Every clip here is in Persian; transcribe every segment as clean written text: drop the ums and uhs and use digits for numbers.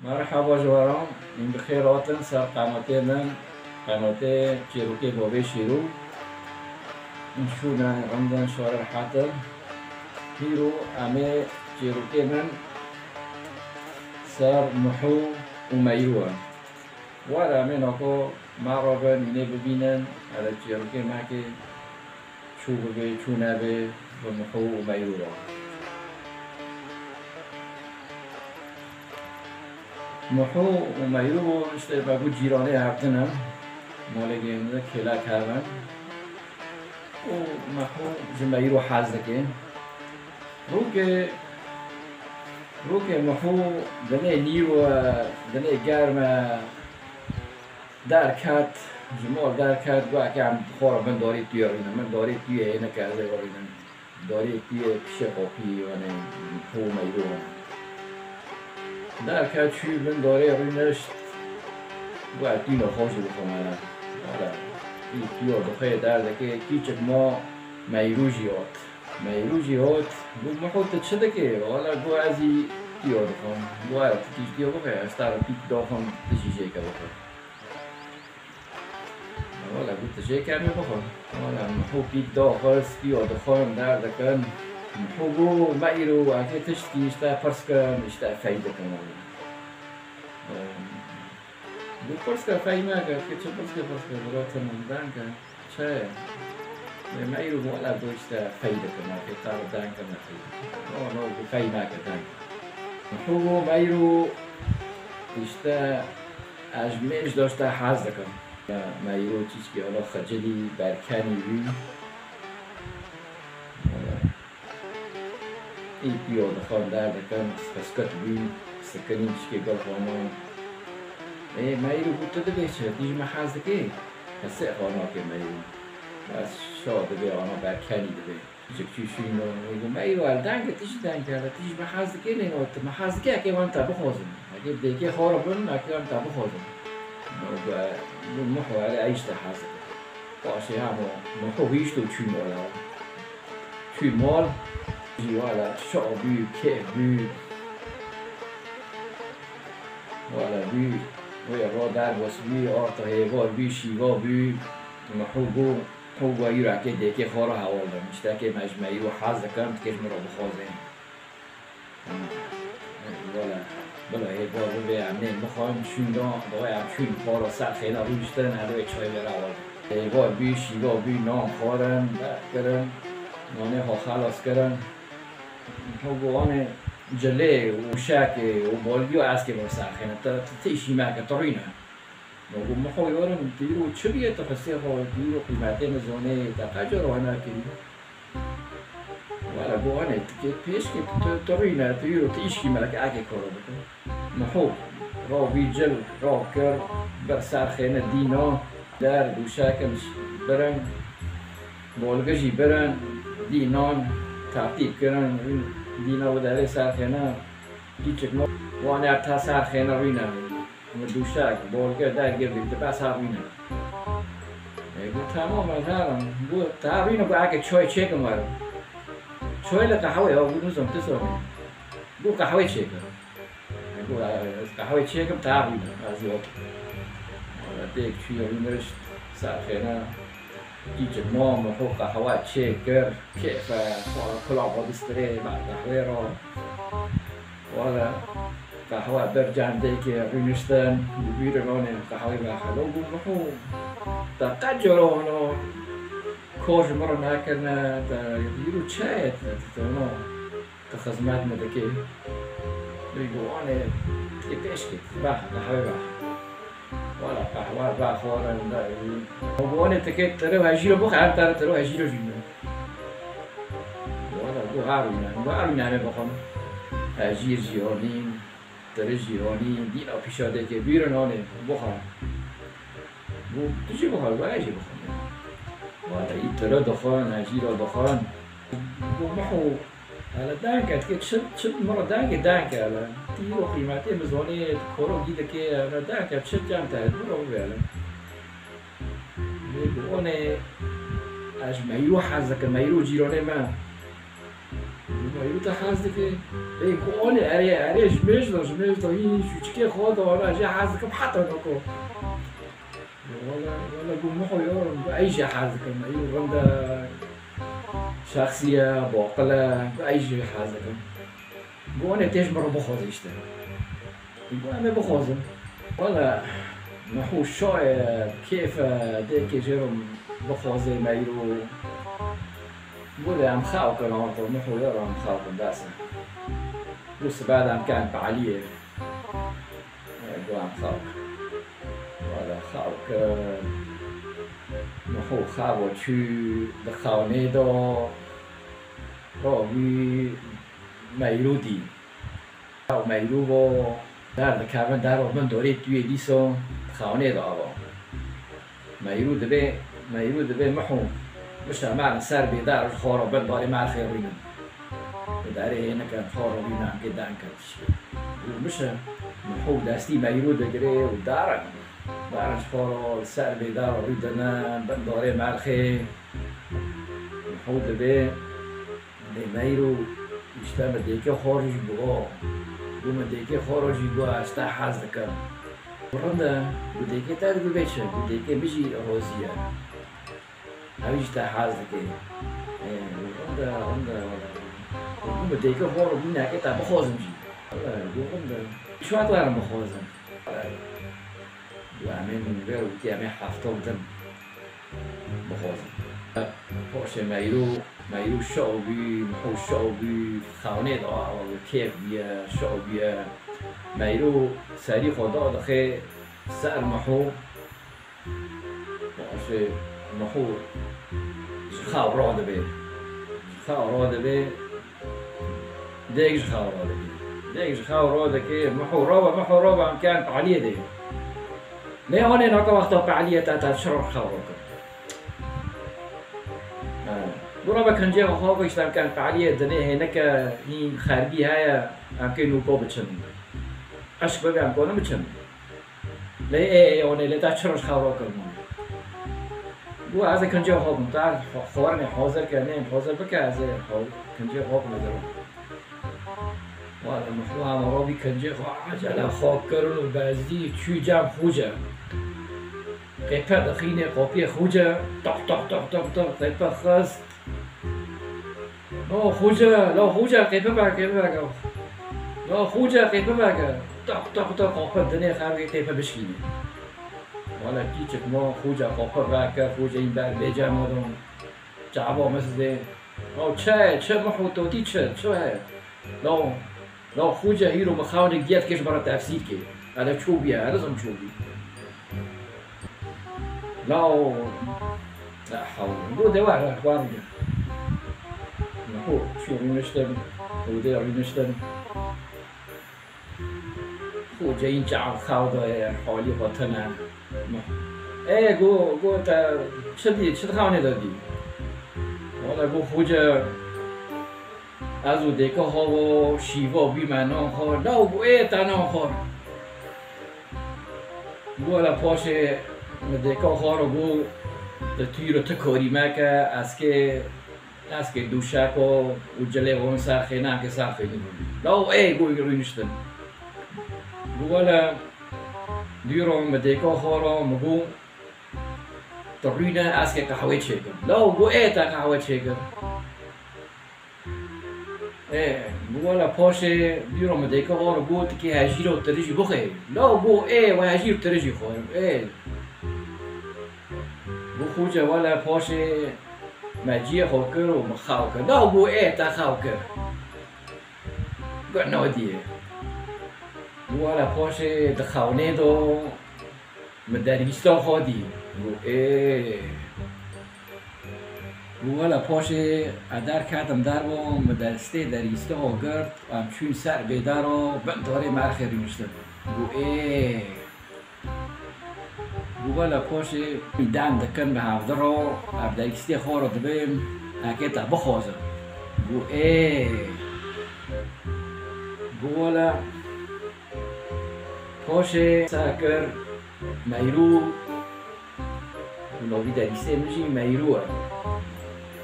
مرحبا جواران، این بخیراتن سر قناته من قناته چیروکی بابی شیرو این شونه عمدن شوار حاتر هیرو امه چیروکی من سر محو و میوه وارا من اکو معربن اینه ببینن على چیروکی ما که چو ببی چو نبی و محو و میوه محو و میوه işte بگو جیرانه هفتنم مالگیم کلا کردن و محو جمیرو حزده روکه محو دنه نیو دنه گرم درکت جمال درکت گوه که هم خورا من داری توی من داری توی اینه کرده ورینم داری توی پیش قاپی و محو میرو درکت چی من داری رینشت گوه دینو خوش بخونم این پیو بخیر درده که کیچک ما میروجیات گو محوت چه که والا گو ازی پیو دخون گو ارد تیش پیو بخیر استار پیک داخل تشیشه که بخور والا گو تشیشه که می بخور والا محو پیک داخل پیو دخون درده کن محو گو میرو اگه تشتی اشتا پرس کن اشتا فایده کن گو پرس که فایده کرد که چه پرس که برای تنم که چه میرو والا گو اشتا فایده کن که تار دان کن نو گو فایده کرد محو گو میرو اشتا اجمش داشته حز کن میرو چیز که حالا خجلی برکنی بی این پیو دخان درده کن سکت بی سکنی چی که گل خوانا میرو بوده ده چه دیج محاز که هسته خوانا که میرو از شاده به آنها برکنی ده چکچوشین و میرو الدنگ تیش دنگ کرده تیج محاز که نینوت محاز که اگه من تا بخوازم اگه دیگه خورا بن اگه من تا بخوازم و محو علی ایش تا حاز باشه همو محو هیچ تو چی مالا چی مال والا شعبی که بی والا بی و یا را در واس بی آرتا هیوار بی شیوا بی محو گو ایرا که دیگه خورا حوال دارم اشتا که مجمعی و حاز دکم که مرا بخوازم والا هیوار رو به امنین بخواهم شوندان دوای هم شوند خورا سر خیلی روشتن هلوی چای برا آورد هیوار بی شیوا بی نام خورن برن نانه ها خلاص کردن هوگوان جله و شک و بالگی و اسکی با سرخینه تا تیشی مکه ترینه نگو مخویارم دیرو چه بیه تا خسته خواه دیرو قیمته مزانه تا قجر رو نکنی ولی گوانه که پیش که ترینه دیرو تیشی مکه اگه کارو بکن محو را بی جل را کر بر سرخینه دینا در دو شکمش برن بالگشی برن دینان ترتیب کردن دینا و داره سرخینه دیچک ما وانه تا سرخینه رینه و دوشک بالگه در گردیم تا بس ها رینه گو تمام از هرم گو تا رینه گو اگه چای چه کمارم چای لقهوه ها گو نوزم تسانه گو قهوه چه کم گو قهوه چه کم تا رینه از یاد دیگ چوی رینه رشت سرخینه دیگه ما محو قهوه چه کرد کیف کلاه بستره بعد قهوه را والا قهوه برجنده که رینشتن بیرون قهوه بخدا و محو تا قجرانو کاش مرا نکنه تا بیرو چه تا خدمت میده که بیگوانه که پیش که قهوه والا قهوه بخورن وانه تکه ترو هجی رو بخور ترو هجی رو جونه والا گو هارونه همه بخون هجی جیهانی تره جیهانی دینا پیشاده که بیرون آنه بخور گو تو چی بخور؟ گو هجی بخون والا این تره دخون هجی رو دخون گو محو حالا دنگ کرد که چه مرا دنگ کرد دیرو قیمتی مزانی کارو گیده که دنگ کرد چه جمع تاید مرا ببیرم میگو آنه از میرو حزده که میرو جیرانه من میرو تا حاضر که ای کوانه اره جمش دو این شوچکی خود ولا جه حاضر که حتی نکو ولا گو محو یارم ای جه حاضر که میرو رنده شخصیه باقله ای جه حاضر که گوانه تیج مرا بخوازیش ده گوانه بخوازم ولا محو شاید کیف دیگه جرم بخوازه میرو بوده هم خاو كان هون محو يرى هم خاو كان داسة بس بعد هم كان فعالية بو هم خاو ولا خاو كان محو خاو شو دخاو نيدو راوي ميرودي أو ميروبو دار دكابن دارو من دوري توي ديسو خاو نيدو أبو ميرود به محو مش معنا سار بيدار الخورة بالباري مع الخيرين بداري هنا كان خورة بينا كده كانش ومش محو داستي ميرود جري ودارن دارن خورة سار بيدار ريدنا بالباري مع الخير محو ده ميرو يشتغل ديك خارج بوا دوما ديك خارج بوا استحاز ذكر ورندا بديك تاد ببيتش بديك بيجي روزيا هايش تحاز ذكر ورندا دوما ديك خارج بينا كده بخوزم جي ورندا شو أطلع بخوزم وعمين غير وتيامي حفتهم دم بخوزم فوش ميرو شعبي محو شعبي خانه دا كيف بيا شعبي ميرو سري خدا دخه سر محو باشه محو خاو راده به ديج خاو راده که محو رابا هم كان فعالية ده ليه هون هناك وقتا فعالية تاتا شرر خاو راده برا بکنجه خواه اشتم کن فعالیت دنه هنک این خارجی های امکن نوکو بچن عشق ببی امکانه بچن لی اونه لی تا چرش خواه کنم بو از کنجه خواه بم تا خوارن حاضر کنه حاضر بکه از کنجه خواه کنه درم والا مخواه مرابی کنجه خواه عجله خواه کرن و بازدی چوی جام خوجه قیپه دخینه قاپی خوجه تق قیپه خست لا خوجة كيف بقى لا خوجة كيف بقى طق قاپه دنیا خارجی كيف بشینه ولا کیچک ما خوجة قاپه بقى خوجة این بر بیجا مادم جعبا مثل ده چه محو توتی چه لا خوجة هیرو مخاون گیت کش برای تفسیر که الا چوبیه الا زم چوبی لا حول دو دوار اخوان محو شو رينشتن ودي رينشتن خو جاين جعل خاوده حالي وطنه گو تا چه خانه دادی والا گو خوجه از او دیگه ها و شیوا بی منان ها لا گو تنان ها والا پاشه دیگه ها رو گو توی رو تکاری مکه از که دوشک و جله و سرخه نه که سرخه لا گوی روینشتن والا دیرم به دیگه ها رو مگو ترینه از که قهوه چکم لا گو تا قهوه چکم والا پاشه دیرم دیگه ها رو گفت که هجی رو ترجی بخیر لا گو و هجی رو ترجی خورم گو خوجه والا پاشه مجیه خوکر و مخاوکر لا گو تا خاوکر گو نادیه والا پاشه دخاونه دو مدرگیستا خودی گو والا پاشه ادر کردم در و مدرسته دریسته ها گرد و همچون سر بیدار و بنداره مرخی ریمشتن گو والا پاشه میدن دکن به هفته رو دریسته خواه رو دبیم اگه تا بخوازم گو والا پاشه ساکر میرو نوی دریسته میشی میروه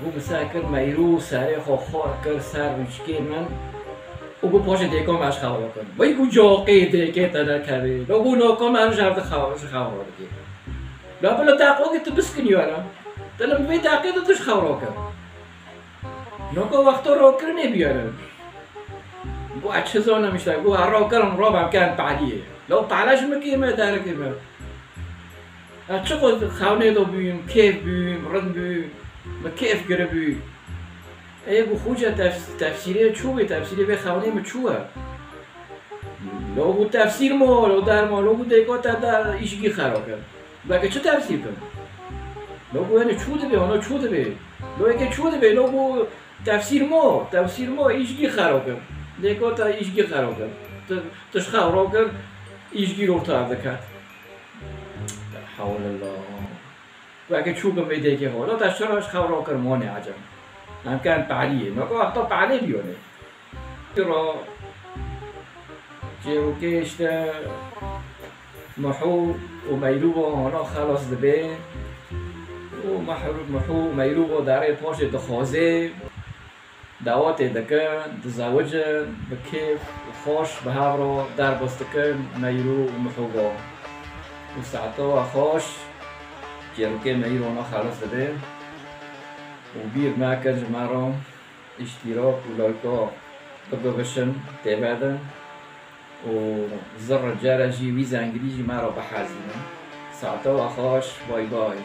بو مساكر ميرو ساري خو خور سار وشكي من وبو پاش دیگه ماش خواهر کن وای بو جاقی دیگه تدا کبی لو بو ناکم من جرد خواهر دیگه لا بلا تاقو که تو بسکنی وانا تلم بی تاقی تو توش خواهر کن ناکو وقت رو کرنی بیاره بو اچه زانه میشته بو هر را کرم را بم کن پعلیه لو پعلش مکیمه ترکیمه اچه خود خونه دو بیم کیف بیم رند بیم ما کیف گره بیم ای بو خوجه تفسیری چوبه تفسیری به خونه ما چوه لو بو تفسیر ما لو در ما لو بو دیگه تا در ایشگی خراب کرد بگه چه تفسیر کن لو بو یعنی چوده به اونا چوده به لو اگه چوده به لو بو تفسیر ما ایشگی خراب کرد دیگه تا ایشگی خراب کرد تش خراب کرد ایشگی رو تا کرد حول الله بگه چوبه به دیگه حالا تشترش خراب کرد مانع عجب هم كان بعليه ما كان وقتها بعليه بيونه ترى جيرو كيشتا محو وميلوبو هنا خلاص دبي محو ميلوبو داري باش دخازه دعوات دكان تزوجن بكيف وخوش بهابرو دار بستكن ميلو ومحوبو وساعتها خوش جيرو كي ميلو هنا خلاص دبي وبير مركز مرام اشتراك ولايكا بقوشن تبادن وزر الجرجي ويزا انجليزي مرا بحازينه ساعتها وخاش باي باي